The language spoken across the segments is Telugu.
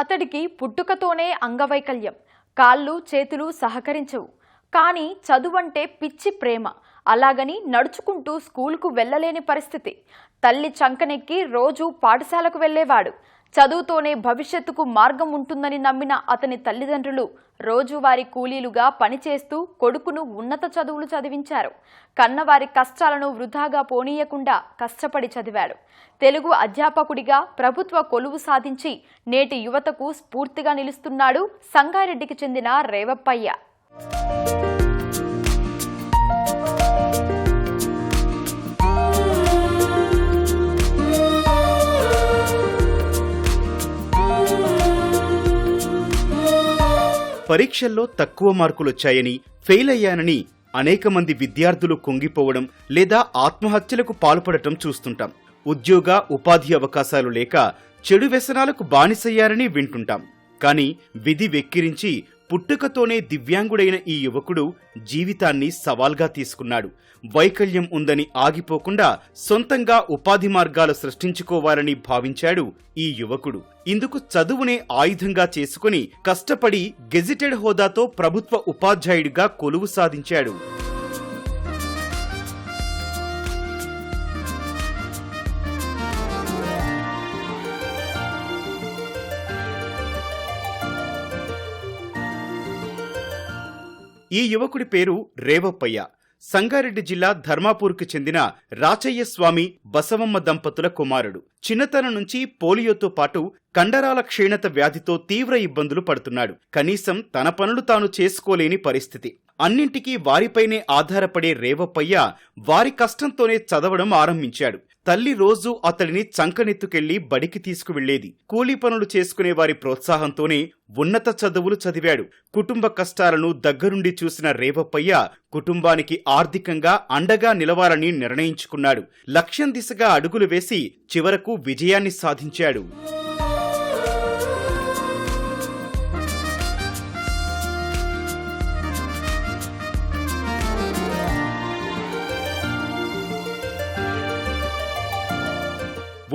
అతడికి పుట్టుకతోనే అంగవైకల్యం, కాళ్ళు చేతులు సహకరించవు. కానీ చదువంటే పిచ్చి ప్రేమ. అలాగని నడుచుకుంటూ స్కూలుకు వెళ్ళలేని పరిస్థితి. తల్లి చంకనెక్కి రోజు పాఠశాలకు వెళ్ళేవాడు. చదువుతోనే భవిష్యత్తుకు మార్గం ఉంటుందని నమ్మిన అతని తల్లిదండ్రులు రోజువారీ కూలీలుగా పనిచేస్తూ కొడుకును ఉన్నత చదువులు చదివించారు. కన్నవారి కష్టాలను వృధాగా పోనీయకుండా కష్టపడి చదివాడు. తెలుగు అధ్యాపకుడిగా ప్రభుత్వ కొలువు సాధించి నేటి యువతకు స్ఫూర్తిగా నిలుస్తున్నాడు సంగారెడ్డికి చెందిన రేవప్పయ్య. పరీక్షల్లో తక్కువ మార్కులొచ్చాయని, ఫెయిల్ అయ్యానని అనేక మంది విద్యార్థులు కుంగిపోవడం లేదా ఆత్మహత్యలకు పాల్పడటం చూస్తుంటాం. ఉద్యోగ ఉపాధి అవకాశాలు లేక చెడు వ్యసనాలకు బానిసయ్యారని వింటుంటాం. కానీ విధి వెక్కిరించి పుట్టుకతోనే దివ్యాంగుడైన ఈ యువకుడు జీవితాన్ని సవాల్గా తీసుకున్నాడు. వైకల్యం ఉందని ఆగిపోకుండా సొంతంగా ఉపాధి మార్గాలు సృష్టించుకోవాలని భావించాడు ఈ యువకుడు. ఇందుకు చదువునే ఆయుధంగా చేసుకుని కష్టపడి గెజిటెడ్ హోదాతో ప్రభుత్వ ఉపాధ్యాయుడిగా కొలువు సాధించాడు. ఈ యువకుడి పేరు రేవప్పయ్య. సంగారెడ్డి జిల్లా ధర్మాపూర్కు చెందిన రాచయ్య స్వామి బసవమ్మ దంపతుల కుమారుడు. చిన్నతనం నుంచి పోలియోతో పాటు కండరాల క్షీణత వ్యాధితో తీవ్ర ఇబ్బందులు పడుతున్నాడు. కనీసం తన పనులు తాను చేసుకోలేని పరిస్థితి. అన్నింటికీ వారిపైనే ఆధారపడే రేవప్పయ్య వారి కష్టంతోనే చదవడం ఆరంభించాడు. తల్లి రోజూ అతడిని చంకనెత్తుకెళ్లి బడికి తీసుకువెళ్లేది. కూలీ పనులు చేసుకునే వారి ప్రోత్సాహంతోనే ఉన్నత చదువులు చదివాడు. కుటుంబ కష్టాలను దగ్గరుండి చూసిన రేవప్పయ్య కుటుంబానికి ఆర్థికంగా అండగా నిలవాలని నిర్ణయించుకున్నాడు. లక్ష్యం దిశగా అడుగులు వేసి చివరకు విజయాన్ని సాధించాడు.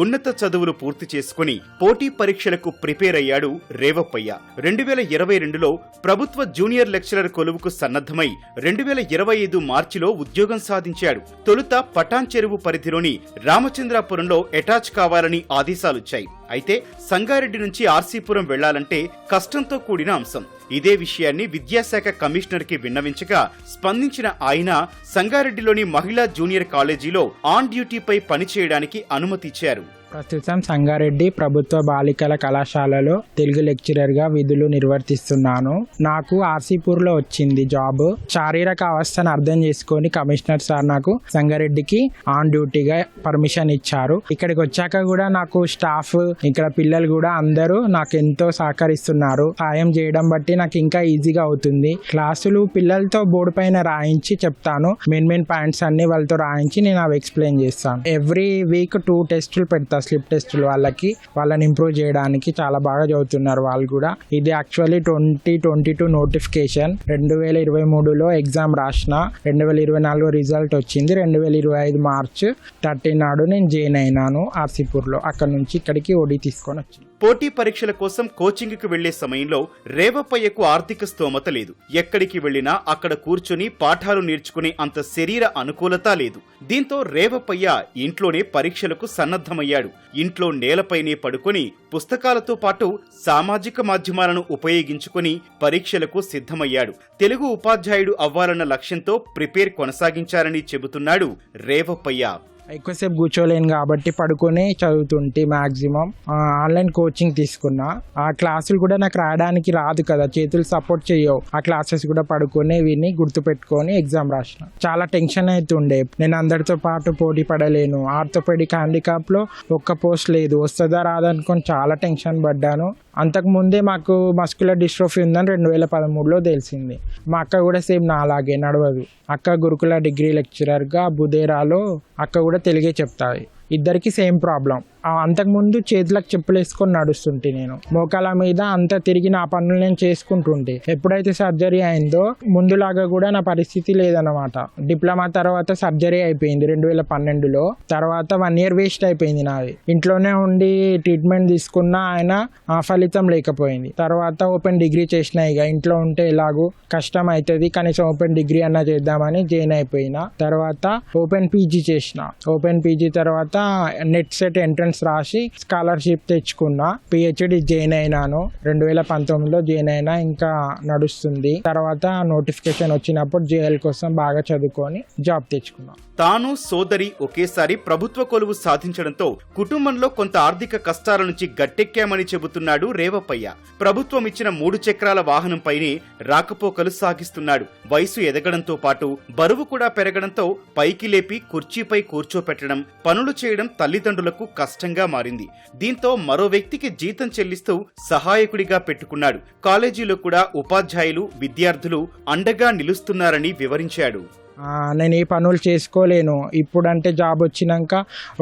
ఉన్నత చదువులు పూర్తి చేసుకుని పోటీ పరీక్షలకు ప్రిపేర్ అయ్యాడు రేవప్పయ్య. 2022లో ప్రభుత్వ జూనియర్ లెక్చరర్ కొలువుకు సన్నద్ధమై 2025 మార్చిలో ఉద్యోగం సాధించాడు. తొలుత పటాన్ చెరువు పరిధిలోని రామచంద్రాపురంలో అటాచ్ కావాలని ఆదేశాలొచ్చాయి. అయితే సంగారెడ్డి నుంచి ఆర్సీపురం వెళ్లాలంటే కష్టంతో కూడిన అంశం. ఇదే విషయాన్ని విద్యాశాఖ కమిషనర్కి విన్నవించగా స్పందించిన ఆయన సంగారెడ్డిలోని మహిళా జూనియర్ కాలేజీలో ఆన్ డ్యూటీపై పనిచేయడానికి అనుమతిచ్చారు. ప్రస్తుతం సంగారెడ్డి ప్రభుత్వ బాలికల కళాశాలలో తెలుగు లెక్చరర్ గా విధులు నిర్వర్తిస్తున్నాను. నాకు ఆర్సీపూర్ లో వచ్చింది జాబ్. శారీరక అవస్థను అర్థం చేసుకొని కమిషనర్ సార్ నాకు సంగారెడ్డికి ఆన్ డ్యూటీగా పర్మిషన్ ఇచ్చారు. ఇక్కడికి వచ్చాక కూడా నాకు స్టాఫ్, ఇక్కడ పిల్లలు కూడా అందరూ నాకు ఎంతో సహకరిస్తున్నారు. సాయం చేయడం బట్టి నాకు ఇంకా ఈజీగా అవుతుంది. క్లాసులు పిల్లలతో బోర్డు పైన రాయించి చెప్తాను. మెయిన్ పాయింట్స్ అన్ని వాళ్ళతో రాయించి నేను అవి ఎక్స్ప్లెయిన్ చేస్తాను. ఎవ్రీ వీక్ 2 టెస్టులు పెడతాను. స్లిప్ టెస్టులు వాళ్ళని ఇంప్రూవ్ చేయడానికి చాలా బాగా చదువుతున్నారు వాళ్ళు కూడా. ఇది యాక్చువల్లీ 2022 నోటిఫికేషన్. 2023లో ఎగ్జామ్ రాసిన, 2024 రిజల్ట్ వచ్చింది. 2025 మార్చ్ 13 నాడు నేను జాయిన్ అయినాను ఆర్సీపూర్లో. అక్కడ నుంచి ఇక్కడికి ఓడి తీసుకొని వచ్చింది. పోటీ పరీక్షల కోసం కోచింగ్కి వెళ్లే సమయంలో రేవప్పయ్యకు ఆర్థిక స్తోమత లేదు. ఎక్కడికి వెళ్లినా అక్కడ కూర్చొని పాఠాలు నేర్చుకునే అంత శరీర అనుకూలత లేదు. దీంతో రేవప్పయ్య ఇంట్లోనే పరీక్షలకు సన్నద్ధమయ్యాడు. ఇంట్లో నేలపైనే పడుకొని పుస్తకాలతో పాటు సామాజిక మాధ్యమాలను ఉపయోగించుకుని పరీక్షలకు సిద్ధమయ్యాడు. తెలుగు ఉపాధ్యాయుడు అవ్వాలన్న లక్ష్యంతో ప్రిపేర్ కొనసాగించారని చెబుతున్నాడు రేవప్పయ్య. ఎక్కువసేపు కూర్చోలేను కాబట్టి పడుకొని చదువుతుంటే మాక్సిమం ఆన్లైన్ కోచింగ్ తీసుకున్నా. ఆ క్లాసులు కూడా నాకు రాయడానికి రాదు కదా, చేతులు సపోర్ట్ చేయవు. ఆ క్లాసెస్ కూడా పడుకొని విని గుర్తుపెట్టుకొని ఎగ్జామ్ రాసిన. చాలా టెన్షన్ అవుతుండే. నేను అందరితో పాటు పోటీ పడలేను. ఆర్థోపెడిక్ హ్యాండిక్యాప్ లో ఒక్క పోస్ట్ లేదు, వస్తుందా రాదనుకొని చాలా టెన్షన్ పడ్డాను. అంతకు ముందే మాకు మస్కులర్ డిస్ట్రోఫీ ఉందని 2013లో తెలిసింది. మా అక్క కూడా సేమ్ నా అలాగే నడవదు. అక్క గురుకుల డిగ్రీ లెక్చరర్గా బుదేరాలో అక్క కూడా తెలుగే చెప్తాయి. ఇద్దరికి సేమ్ ప్రాబ్లం. అంతకుముందు చేతులకు చెప్పులు వేసుకొని నడుస్తుంటే నేను మోకాల మీద అంతా తిరిగి నా పనులు నేను చేసుకుంటుంటే ఎప్పుడైతే సర్జరీ అయిందో ముందులాగా కూడా నా పరిస్థితి లేదన్నమాట. డిప్లొమా తర్వాత సర్జరీ అయిపోయింది 2012లో. తర్వాత 1 year వేస్ట్ అయిపోయింది నాది. ఇంట్లోనే ఉండి ట్రీట్మెంట్ తీసుకున్నా ఆయన ఫలితం లేకపోయింది. తర్వాత ఓపెన్ డిగ్రీ చేసిన. ఇక ఇంట్లో ఉంటే ఎలాగో కష్టం అవుతుంది, కనీసం ఓపెన్ డిగ్రీ అన్నా చేద్దామని జాయిన్ అయిపోయినా. తర్వాత ఓపెన్ పీజీ చేసిన. ఓపెన్ పీజీ తర్వాత నెట్ సెట్ ఎంట్రన్స్ రాసి స్కాలర్షిప్ తెచ్చుకున్నా. పిహెచ్డి జాయిన్ అయినాను 2019లో జాయిన్ అయినా. ఇంకా నడుస్తుంది. తర్వాత నోటిఫికేషన్ వచ్చినప్పుడు జేఎల్ కోసం బాగా చదువుకొని జాబ్ తెచ్చుకున్నా. తాను సోదరి ఒకేసారి ప్రభుత్వ కొలువు సాధించడంతో కుటుంబంలో కొంత ఆర్థిక కష్టాల నుంచి గట్టెక్కామని చెబుతున్నాడు రేవప్పయ్య. ప్రభుత్వం ఇచ్చిన 3 చక్రాల వాహనంపైనే రాకపోకలు సాగిస్తున్నాడు. వయసు ఎదగడంతో పాటు బరువు కూడా పెరగడంతో పైకి లేపి కుర్చీపై కూర్చోపెట్టడం, పనులు చేయడం తల్లిదండ్రులకు కష్టంగా మారింది. దీంతో మరో వ్యక్తికి జీతం చెల్లిస్తూ సహాయకుడిగా పెట్టుకున్నాడు. కాలేజీలో కూడా ఉపాధ్యాయులు, విద్యార్థులు అండగా నిలుస్తున్నారని వివరించాడు. నేను ఏ పనులు చేసుకోలేను. ఇప్పుడంటే జాబ్ వచ్చినాక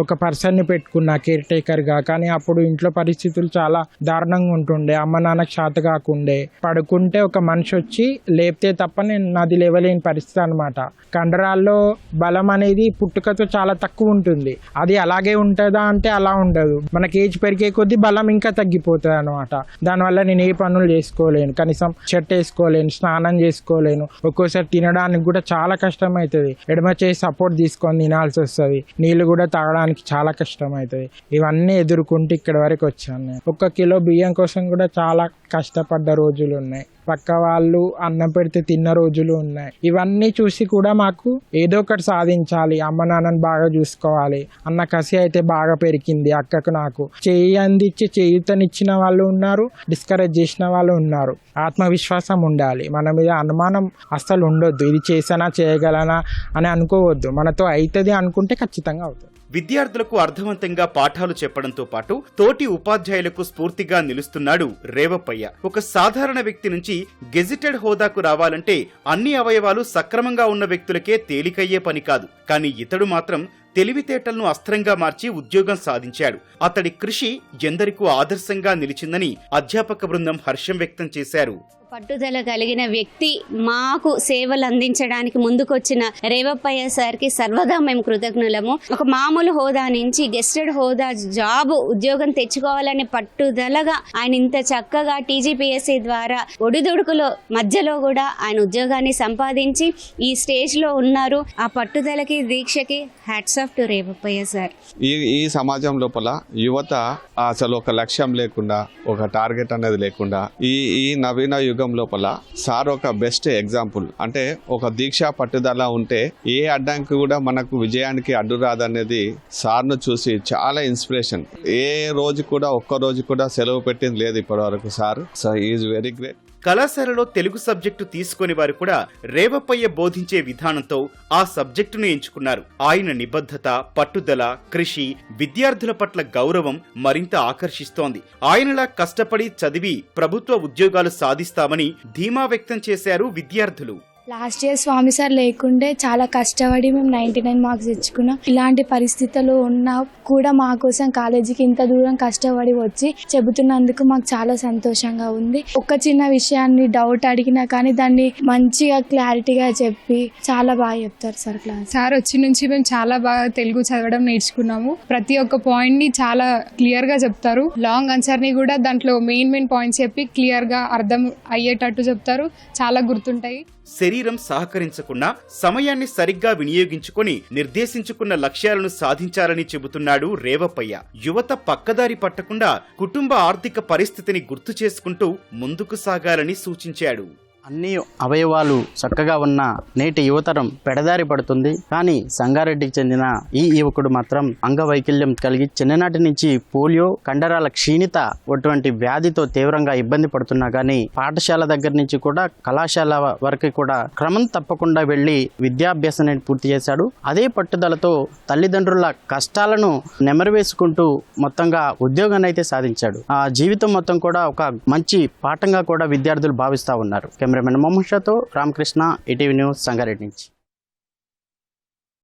ఒక పర్సన్ని పెట్టుకున్నా కేర్ టేకర్గా. కానీ అప్పుడు ఇంట్లో పరిస్థితులు చాలా దారుణంగా ఉంటుండే. అమ్మ నాన్నకు చేత కాకుండే. పడుకుంటే ఒక మనిషి వచ్చి లేపితే తప్ప నేను నాది లేవలేని పరిస్థితి అనమాట. కండరాల్లో బలం అనేది పుట్టుకతో చాలా తక్కువ ఉంటుంది. అది అలాగే ఉంటుందా అంటే అలా ఉండదు. మనకి ఏజ్ పెరిగే కొద్దీ బలం ఇంకా తగ్గిపోతుంది అనమాట. దానివల్ల నేను ఏ పనులు చేసుకోలేను. కనీసం షర్ట్ వేసుకోలేను, స్నానం చేసుకోలేను. ఒక్కోసారి తినడానికి కూడా చాలా కష్టం అవుతుంది. ఎడమ చేసి సపోర్ట్ తీసుకొని తినాల్సి వస్తుంది. నీళ్లు కూడా తాగడానికి చాలా కష్టం అవుతుంది. ఇవన్నీ ఎదుర్కొంటూ ఇక్కడ వరకు వచ్చాను నేను. 1 కిలో బియ్యం కోసం కూడా చాలా కష్టపడ్డ రోజులు ఉన్నాయి. పక్క వాళ్ళు అన్నం పెడితే తిన్న రోజులు ఉన్నాయి. ఇవన్నీ చూసి కూడా మాకు ఏదో ఒకటి సాధించాలి, అమ్మ నాన్నని బాగా చూసుకోవాలి అన్న కసి అయితే బాగా పెరిగింది అక్కకు నాకు. చేయి అందించి చేయుతనిచ్చిన వాళ్ళు ఉన్నారు, డిస్కరేజ్ చేసిన వాళ్ళు ఉన్నారు. ఆత్మవిశ్వాసం ఉండాలి. మన మీద అనుమానం అస్సలు ఉండొద్దు. ఇది చేసానా చేయగలనా అని అనుకోవద్దు. మనతో అవుతుంది అనుకుంటే ఖచ్చితంగా అవుతుంది. విద్యార్థులకు అర్థవంతంగా పాఠాలు చెప్పడంతో పాటు తోటి ఉపాధ్యాయులకు స్ఫూర్తిగా నిలుస్తున్నాడు రేవప్పయ్య. ఒక సాధారణ వ్యక్తి నుంచి గెజిటెడ్ హోదాకు రావాలంటే అన్ని అవయవాలు సక్రమంగా ఉన్న వ్యక్తులకే తేలికయ్యే పని కాదు. కానీ ఇతడు మాత్రం తెలివితేటలను అస్త్రంగా మార్చి ఉద్యోగం సాధించాడు. అతడి కృషి ఎందరికూ ఆదర్శంగా నిలిచిందని అధ్యాపక బృందం హర్షం వ్యక్తం చేశారు. పట్టుదల కలిగిన వ్యక్తి మాకు సేవలు అందించడానికి ముందుకొచ్చిన రేవప్పయ్య సార్కి సర్వదా మేము కృతజ్ఞులము. ఒక మామూలు హోదా నుంచి గెస్టెడ్ హోదా ఉద్యోగం తెచ్చుకోవాలని పట్టుదలగా ఆయన ఇంత చక్కగా టీజీపీఎస్సీ ద్వారా ఒడిదుడుకులో మధ్యలో కూడా ఆయన ఉద్యోగాన్ని సంపాదించి ఈ స్టేజ్లో ఉన్నారు. ఆ పట్టుదలకి దీక్షకి హ్యాట్స్ ఆఫ్ టు రేవప్పయ్య సార్. ఈ సమాజం లోపల యువత అసలు ఒక లక్ష్యం లేకుండా, ఒక టార్గెట్ అనేది లేకుండా ఈ నవీన యుగం లోపల సార్ ఒక బెస్ట్ ఎగ్జాంపుల్. అంటే ఒక దీక్ష పట్టుదల ఉంటే ఏ అడ్డంకి కూడా మనకు విజయానికి అడ్డు రాదనేది సార్ను చూసి చాలా ఇన్స్పిరేషన్. ఏ రోజు కూడా ఒక్క రోజు కూడా సెలవు పెట్టింది లేదు ఇప్పటి వరకు sir. So is very great. కళాశాలలో తెలుగు సబ్జెక్టు తీసుకుని వారు కూడా రేవప్పయ్య బోధించే విధానంతో ఆ సబ్జెక్టును ఎంచుకున్నారు. ఆయన నిబద్ధత, పట్టుదల, కృషి, విద్యార్థుల పట్ల గౌరవం మరింత ఆకర్షిస్తోంది. ఆయనలా కష్టపడి చదివి ప్రభుత్వ ఉద్యోగాలు సాధిస్తామని ధీమా వ్యక్తం చేశారు విద్యార్థులు. లాస్ట్ ఇయర్ స్వామి సార్ లేకుండే చాలా కష్టపడి మేము 99 మార్క్స్ తెచ్చుకున్నాం. ఇలాంటి పరిస్థితుల్లో ఉన్నా కూడా మా కోసం కాలేజీకి ఇంత దూరం కష్టపడి వచ్చి చెబుతున్నందుకు మాకు చాలా సంతోషంగా ఉంది. ఒక చిన్న విషయాన్ని డౌట్ అడిగినా కానీ దాన్ని మంచిగా క్లారిటీగా చెప్పి చాలా బాగా చెప్తారు సార్ క్లాస్. సార్ వచ్చి నుంచి మేము చాలా బాగా తెలుగు చదవడం నేర్చుకున్నాము. ప్రతి ఒక్క పాయింట్ ని చాలా క్లియర్ గా చెప్తారు. లాంగ్ ఆన్సర్ ని కూడా దాంట్లో మెయిన్ పాయింట్స్ చెప్పి క్లియర్ గా అర్థం అయ్యేటట్టు చెప్తారు. చాలా గుర్తుంటాయి. శరీరం సహకరించకుండా సమయాన్ని సరిగ్గా వినియోగించుకొని నిర్దేశించుకున్న లక్ష్యాలను సాధించాలని చెబుతున్నాడు రేవప్పయ్య. యువత పక్కదారి పట్టకుండా కుటుంబ ఆర్థిక పరిస్థితిని గుర్తు చేసుకుంటూ ముందుకు సాగాలని సూచించాడు. అన్ని అవయవాలు చక్కగా ఉన్న నేటి యువతరం పెడదారి పడుతుంది. కానీ సంగారెడ్డికి చెందిన ఈ యువకుడు మాత్రం అంగవైకల్యం కలిగి చిన్ననాటి నుంచి పోలియో, కండరాల క్షీణిత అటువంటి వ్యాధితో తీవ్రంగా ఇబ్బంది పడుతున్నా కానీ పాఠశాల దగ్గర నుంచి కూడా కళాశాల వరకు కూడా క్రమం తప్పకుండా వెళ్లి విద్యాభ్యాసాన్ని పూర్తి చేశాడు. అదే పట్టుదలతో తల్లిదండ్రుల కష్టాలను నెమరవేసుకుంటూ మొత్తంగా ఉద్యోగాన్ని అయితే సాధించాడు. ఆ జీవితం మొత్తం కూడా ఒక మంచి పాఠంగా కూడా విద్యార్థులు భావిస్తా ఉన్నారు. కెమెరామెన్ మొహమ్మద్ షాతో రామకృష్ణ, ఈటీవీ న్యూస్, సంగారెడ్డి నుంచి.